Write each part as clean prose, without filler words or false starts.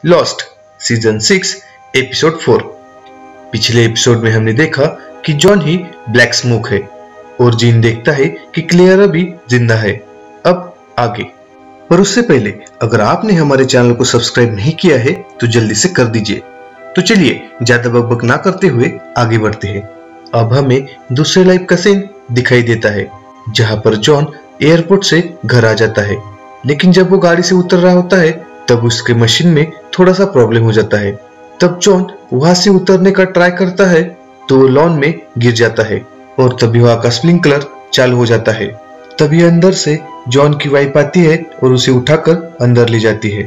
Lost season 6 episode 4। पिछले episode में हमने देखा कि जॉन ही ब्लैक स्मोक है और जीन देखता है कि क्लेयर अभी जिंदा है। अब आगे, पर उससे पहले अगर आपने हमारे चैनल को सब्सक्राइब नहीं किया है तो जल्दी से कर दीजिए। तो चलिए ज्यादा बकबक ना करते हुए आगे बढ़ते हैं। अब हमें दूसरे लाइफ का सीन दिखाई देता है जहां पर जॉन एयरपोर्ट से घर आ जाता है, लेकिन जब वो गाड़ी से उतर रहा होता है तब उसके मशीन में थोड़ा सा प्रॉब्लम हो जाता है। तब जॉन वहां से उतरने का ट्राई करता है तो वो लॉन में गिर जाता है और तभी वहां का स्प्रिंकलर चालू हो जाता है। तभी अंदर से जॉन की वाइफ आती है और उसे उठाकर अंदर ले जाती है।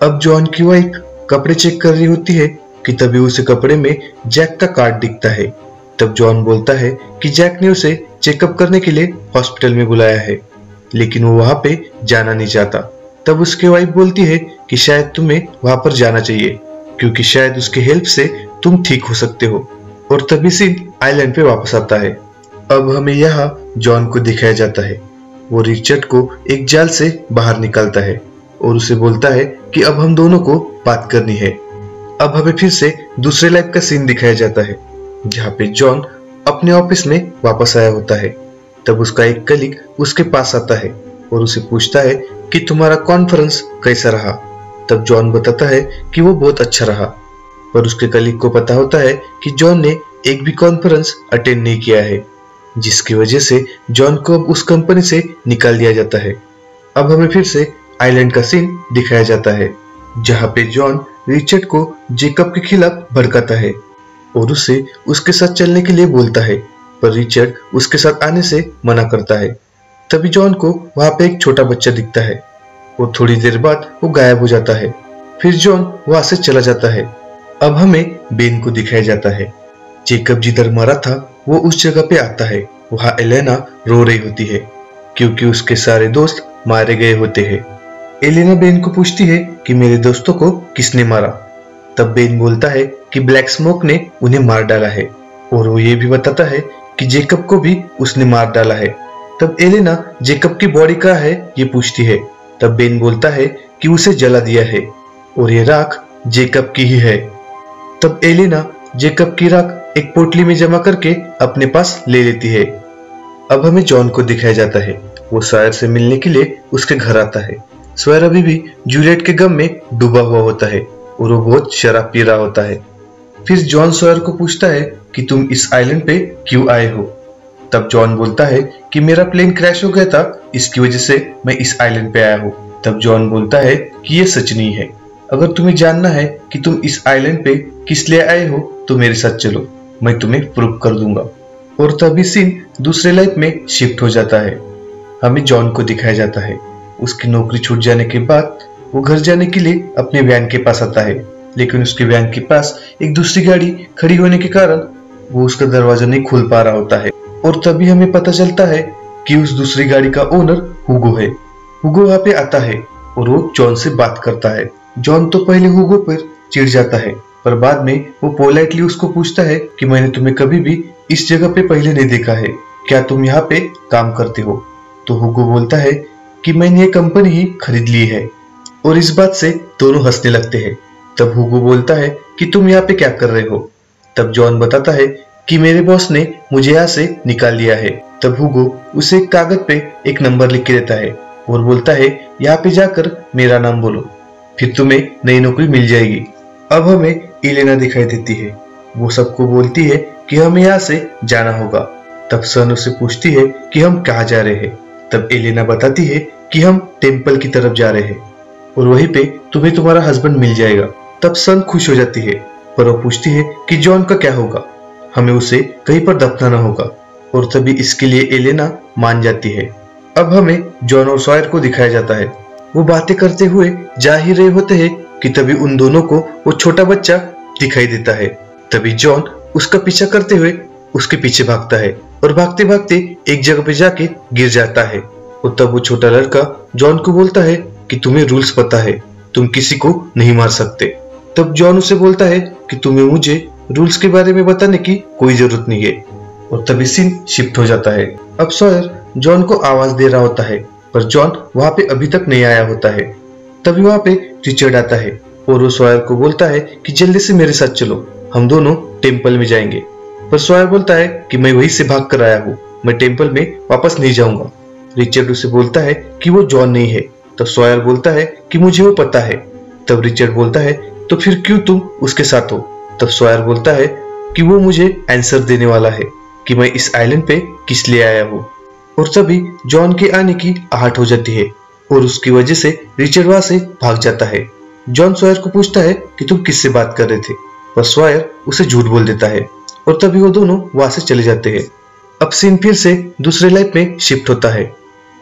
अब जॉन की वाइफ कपड़े चेक कर रही होती है कि तभी उसे कपड़े में जैक का कार्ड दिखता है। तब जॉन बोलता है कि जैक ने उसे चेकअप करने के लिए हॉस्पिटल में बुलाया है, लेकिन वो वहां पे जाना नहीं चाहता। तब उसकी वाइफ बोलती है कि शायद तुम्हें वहां पर जाना चाहिए क्योंकि शायद उसकी हेल्प से तुम ठीक हो सकते हो। और तभी सीन आइलैंड पे वापस आता है। अब हमें यहाँ जॉन को दिखाया जाता है। वो रिचर्ड को एक जाल से बाहर निकालता है और उसे बोलता है कि अब हम दोनों को बात करनी है। अब हमें फिर से दूसरे लाइफ का सीन दिखाया जाता है जहाँ पे जॉन अपने ऑफिस में वापस आया होता है। तब उसका एक कलीग उसके पास आता है और उसे पूछता है कि तुम्हारा कॉन्फ्रेंस कैसा रहा। तब जॉन बताता है कि वो बहुत अच्छा रहा, पर उसके कलीग को पता होता है कि जॉन ने एक भी कॉन्फ्रेंस अटेंड नहीं किया है, जिसकी वजह से जॉन को अब उस कंपनी से निकाल दिया जाता है। अब हमें फिर से आइलैंड का सीन दिखाया जाता है जहाँ पे जॉन रिचर्ड को जेकब के खिलाफ भड़काता है और उसे उसके साथ चलने के लिए बोलता है, पर रिचर्ड उसके साथ आने से मना करता है। तभी जॉन को वहां पे एक छोटा बच्चा दिखता है और थोड़ी देर बाद वो गायब हो जाता है। फिर जॉन वहां से चला जाता है। अब हमें बेन को दिखाया जाता है। जेकब जिधर मरा था वो उस जगह पे आता है। वहां एलेना रो रही होती है क्योंकि उसके सारे दोस्त मारे गए होते हैं। एलेना बेन को पूछती है कि मेरे दोस्तों को किसने मारा। तब बेन बोलता है कि ब्लैक स्मोक ने उन्हें मार डाला है और वो ये भी बताता है कि जेकब को भी उसने मार डाला है। तब एलेना जेकब की बॉडी कहाँ है ये पूछती है। तब बेन बोलता है कि उसे जला दिया है और ये राख जेकब की ही है। तब एलेना जेकब की राख एक पोटली में जमा करके अपने पास ले लेती है। अब हमें जॉन को दिखाया जाता है। वो सॉयर से मिलने के लिए उसके घर आता है। सॉयर अभी भी जूलियट के गम में डूबा हुआ होता है और वो बहुत शराब पी रहा होता है। फिर जॉन सॉयर को पूछता है कि तुम इस आइलैंड पे क्यों आए हो। तब जॉन बोलता है कि मेरा प्लेन क्रैश हो गया था, इसकी वजह से मैं इस आइलैंड पे आया हूँ। तब जॉन बोलता है कि ये सच नहीं है। अगर तुम्हें जानना है कि तुम इस आइलैंड पे किस लिए आए हो तो मेरे साथ चलो, मैं तुम्हें प्रूव कर दूंगा। और तभी सीन दूसरे लाइफ में शिफ्ट हो जाता है। हमें जॉन को दिखाया जाता है। उसकी नौकरी छूट जाने के बाद वो घर जाने के लिए अपने वैन के पास आता है, लेकिन उसके वैन के पास एक दूसरी गाड़ी खड़ी होने के कारण वो उसका दरवाजा नहीं खोल पा रहा होता है। और तभी हमें पता चलता है कि उस दूसरी गाड़ी का ओनर हुगो है। हुगो वहां पे आता है और वो जॉन से बात करता है। जॉन तो पहले हुगो पर चिढ़ जाता है, पर बाद में वो पोलाइटली उसको पूछता है कि मैंने तुम्हें कभी भी इस जगह पे पहले नहीं देखा है, क्या तुम यहाँ पे काम करते हो। तो हुगो बोलता है कि मैंने ये कंपनी ही खरीद ली है और इस बात से दोनों हंसने लगते हैं। तब हुगो बोलता है कि तुम यहाँ पे क्या कर रहे हो। तब जॉन बताता है कि मेरे बॉस ने मुझे यहाँ से निकाल लिया है। तब हुगो उसे एक कागज पे एक नंबर लिख के देता है और बोलता है यहाँ पे जाकर मेरा नाम बोलो, फिर तुम्हें नई नौकरी मिल जाएगी। अब हमें एलेना दिखाई देती है। वो सबको बोलती है कि हमें यहाँ से जाना होगा। तब सन उसे पूछती है कि हम कहाँ जा रहे हैं। तब एलेना बताती है कि हम टेम्पल की तरफ जा रहे हैं और वहीं पे तुम्हें तुम्हारा हस्बैंड मिल जाएगा। तब सन खुश हो जाती है, पर वो पूछती है कि जॉन का क्या होगा, हमें उसे कहीं पर दफनाना होगा। और तभी इसके लिए एलेना मान जाती है। अब हमें जॉन और सॉयर को दिखाया जाता है। वो बातें करते हुए जा ही रहे होते हैं कि तभी उन दोनों को वो छोटा बच्चा दिखाई देता है। तभी जॉन उसका पीछा करते हुए उसके पीछे भागता है और भागते भागते एक जगह पे जाके गिर जाता है। और तब वो छोटा लड़का जॉन को बोलता है कि तुम्हें रूल्स पता है, तुम किसी को नहीं मार सकते। तब जॉन उसे बोलता है कि तुम्हें मुझे रूल्स के बारे में बताने की कोई जरूरत नहीं है। और तभी सीन शिफ्ट हो जाता है। अब सॉयर जॉन को आवाज दे रहा होता है, पर जॉन वहां पे अभी तक नहीं आया होता है। तभी वहां पे रिचर्ड आता है और वो सॉयर को बोलता है कि जल्दी से मेरे साथ चलो, हम दोनों टेम्पल में जाएंगे। पर सॉयर बोलता है कि मैं वहीं से भाग कर आया हूँ, मैं टेम्पल में वापस नहीं जाऊंगा। रिचर्ड उसे बोलता है कि वो जॉन नहीं है। तब सॉयर बोलता है कि मुझे वो पता है। तब रिचर्ड बोलता है तो फिर क्यों तुम उसके साथ हो? तब सॉयर बोलता है कि वो मुझे आंसर देने वाला है कि मैं इस आइलैंड पे किस लिए आया हूँ। और तभी जॉन के आने की आहट हो जाती है और उसकी वजह से रिचर्ड वहां से भाग जाता है। जॉन सॉयर को पूछता है कि तुम किससे बात कर रहे थे, पर सॉयर उसे झूठ बोल देता है और तभी वो दोनों वहां से चले जाते हैं। अब सीन फिर से दूसरे लाइफ में शिफ्ट होता है।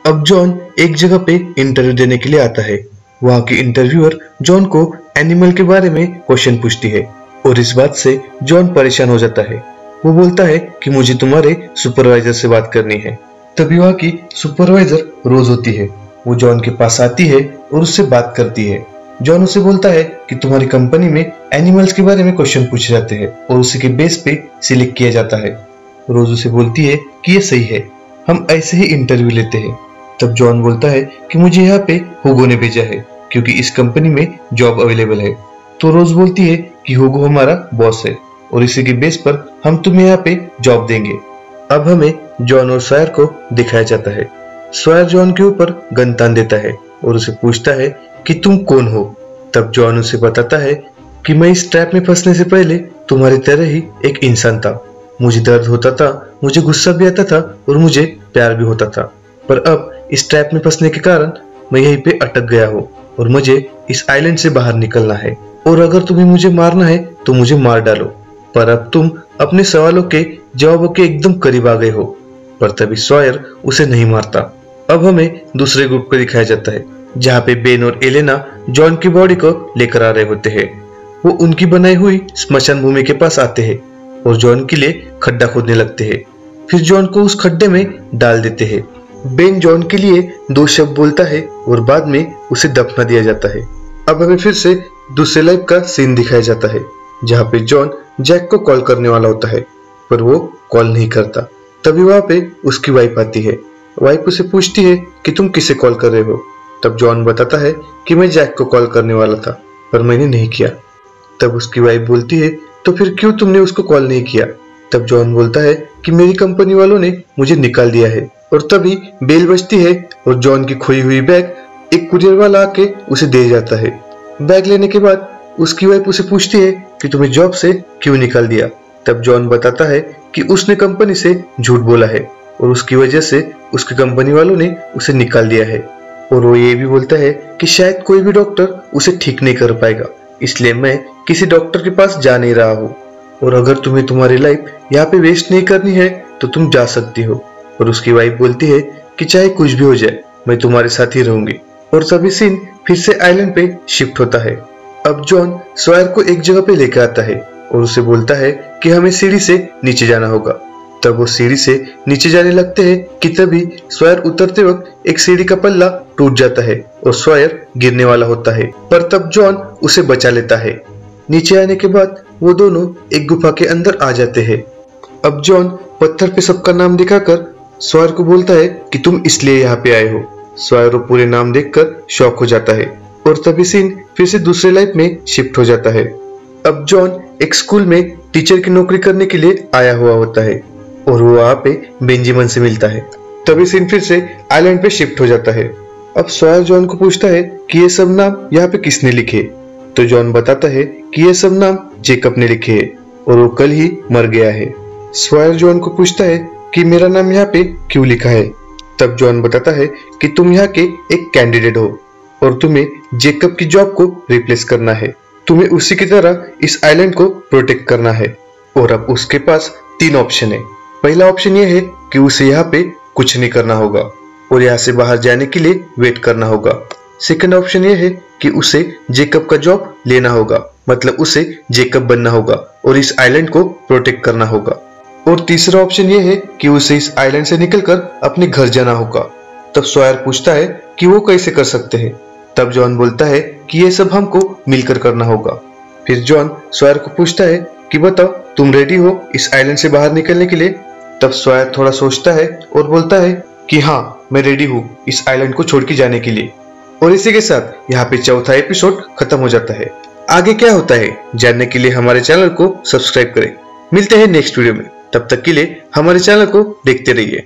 अब जॉन एक जगह पे इंटरव्यू देने के लिए आता है। वहां की इंटरव्यूअर जॉन को एनिमल के बारे में क्वेश्चन पूछती है और इस बात से जॉन परेशान हो जाता है। वो बोलता है कि मुझे तुम्हारे सुपरवाइजर से बात करनी है। तभी वहां की सुपरवाइजर रोज होती है। वो जॉन के पास आती है और उससे बात करती है। जॉन उसे बोलता है कि तुम्हारी कंपनी में एनिमल्स के बारे में क्वेश्चन पूछे जाते हैं और उसी के बेस पे सिलेक्ट किया जाता है। रोज उसे बोलती है कि ये सही है, हम ऐसे ही इंटरव्यू लेते हैं। तब जॉन बोलता है कि मुझे यहाँ पे हुगो ने भेजा है क्योंकि इस कंपनी में जॉब अवेलेबल है। तो रोज बोलती है कि हुगो हमारा बॉस है और इसी के बेस पर हम तुम्हें यहाँ पे जॉब देंगे। अब हमें जॉन और सॉयर को दिखाया जाता है। सॉयर जॉन के ऊपर गन तान देता है और उसे पूछता है कि तुम कौन हो। तब जॉन उसे बताता है कि मैं इस ट्रैप में फंसने से पहले तुम्हारी तरह ही एक इंसान था। मुझे दर्द होता था, मुझे गुस्सा भी आता था और मुझे प्यार भी होता था, पर अब इस ट्रैप में फंसने के कारण मैं यहीं पे अटक गया हूँ और मुझे इस आइलैंड से बाहर निकलना है। और अगर तुम्हें मुझे मारना है तो मुझे मार डालो, पर अब तुम अपने सवालों के जवाबों के एकदम करीब आ गए हो। पर तभी सॉयर उसे नहीं मारता। अब हमें दूसरे ग्रुप को दिखाया जाता है जहाँ पे बेन और एलेना जॉन की बॉडी को लेकर आ रहे होते हैं। वो उनकी बनाई हुई स्मशान भूमि के पास आते हैं और जॉन के लिए खड्डा खोदने लगते हैं। फिर जॉन को उस खड्डे में डाल देते हैं। बेन जॉन के लिए 2 शब्द बोलता है और बाद में उसे दफना दिया जाता है। अब हमें फिर से दूसरे लाइफ का सीन दिखाया जाता है जहाँ पे जॉन जैक को कॉल करने वाला होता है पर वो कॉल नहीं करता। तभी वहां पे उसकी वाइफ आती है। वाइफ उसे पूछती है कि तुम किसे कॉल कर रहे हो। तब जॉन बताता है कि मैं जैक को कॉल करने वाला था पर मैंने नहीं किया। तब उसकी वाइफ बोलती है तो फिर क्यों तुमने उसको कॉल नहीं किया। तब जॉन बोलता है कि मेरी कंपनी वालों ने मुझे निकाल दिया है। और तभी बेल बजती है और जॉन की खोई हुई बैग एक कुरियर वाला आके उसे दे जाता है। बैग लेने के बाद उसकी वाइफ उसे पूछती है कि तुम्हें जॉब से क्यों निकाल दिया। तब जॉन बताता है कि उसने कंपनी से झूठ बोला है और उसकी वजह से उसकी कंपनी वालों ने उसे निकाल दिया है। और वो ये भी बोलता है कि शायद कोई भी डॉक्टर उसे ठीक नहीं कर पाएगा, इसलिए मैं किसी डॉक्टर के पास जा नहीं रहा हूँ। और अगर तुम्हें तुम्हारी लाइफ यहाँ पे वेस्ट नहीं करनी है तो तुम जा सकती हो। और उसकी वाइफ बोलती है कि चाहे कुछ भी हो जाए मैं तुम्हारे साथ ही रहूंगी। और सभी सीन फिर से आइलैंड पे शिफ्ट होता है। अब जॉन सॉयर को एक जगह पे लेकर आता है और उसे बोलता है कि हमें सीढ़ी से नीचे जाना होगा। तब वो सीढ़ी से नीचे जाने लगते हैं कि तभी सॉयर उतरते वक्त एक सीढ़ी का पल्ला टूट जाता है और सॉयर गिरने वाला होता है, पर तब जॉन उसे बचा लेता है। नीचे आने के बाद वो दोनों एक गुफा के अंदर आ जाते हैं। अब जॉन पत्थर पे सबका नाम दिखाकर सॉयर को बोलता है कि तुम इसलिए यहाँ पे आए हो। सॉयर वो पूरे नाम देखकर शॉक हो जाता है और तभी सीन फिर से दूसरे लाइफ में शिफ्ट हो जाता है। अब जॉन एक स्कूल में टीचर की नौकरी करने के लिए आया हुआ होता है और वो वहां पे बेंजामिन से मिलता है। तभी सीन फिर से आइलैंड पे शिफ्ट हो जाता है। अब सॉयर जॉन को पूछता है कि ये सब नाम यहाँ पे किसने लिखे। तो जॉन बताता है कि ये सब नाम जेकब ने लिखे है और वो कल ही मर गया है। सॉयर जॉन को पूछता है कि मेरा नाम यहाँ पे क्यों लिखा है। तब जॉन बताता है कि तुम यहाँ के एक कैंडिडेट हो और तुम्हें जेकब की जॉब को रिप्लेस करना है। तुम्हें उसी की तरह इस आइलैंड को प्रोटेक्ट करना है। और अब उसके पास 3 ऑप्शन है। पहला ऑप्शन ये है कि उसे यहाँ पे कुछ नहीं करना होगा और यहाँ से बाहर जाने के लिए वेट करना होगा। सेकंड ऑप्शन ये है कि उसे जेकब का जॉब लेना होगा, मतलब उसे जेकब बनना होगा और इस आइलैंड को प्रोटेक्ट करना होगा। और तीसरा ऑप्शन ये है कि उसे इस आइलैंड से निकलकर अपने घर जाना होगा। तब सॉयर पूछता है कि वो कैसे कर सकते हैं। तब जॉन बोलता है कि ये सब हमको मिलकर करना होगा। फिर जॉन सॉयर को पूछता है कि बताओ तुम रेडी हो इस आइलैंड से बाहर निकलने के लिए। तब सॉयर थोड़ा सोचता है और बोलता है कि हाँ मैं रेडी हूँ इस आइलैंड को छोड़ के जाने के लिए। और इसी के साथ यहाँ पे चौथा एपिसोड खत्म हो जाता है। आगे क्या होता है जानने के लिए हमारे चैनल को सब्सक्राइब करें। मिलते हैं नेक्स्ट वीडियो में, तब तक के लिए हमारे चैनल को देखते रहिए।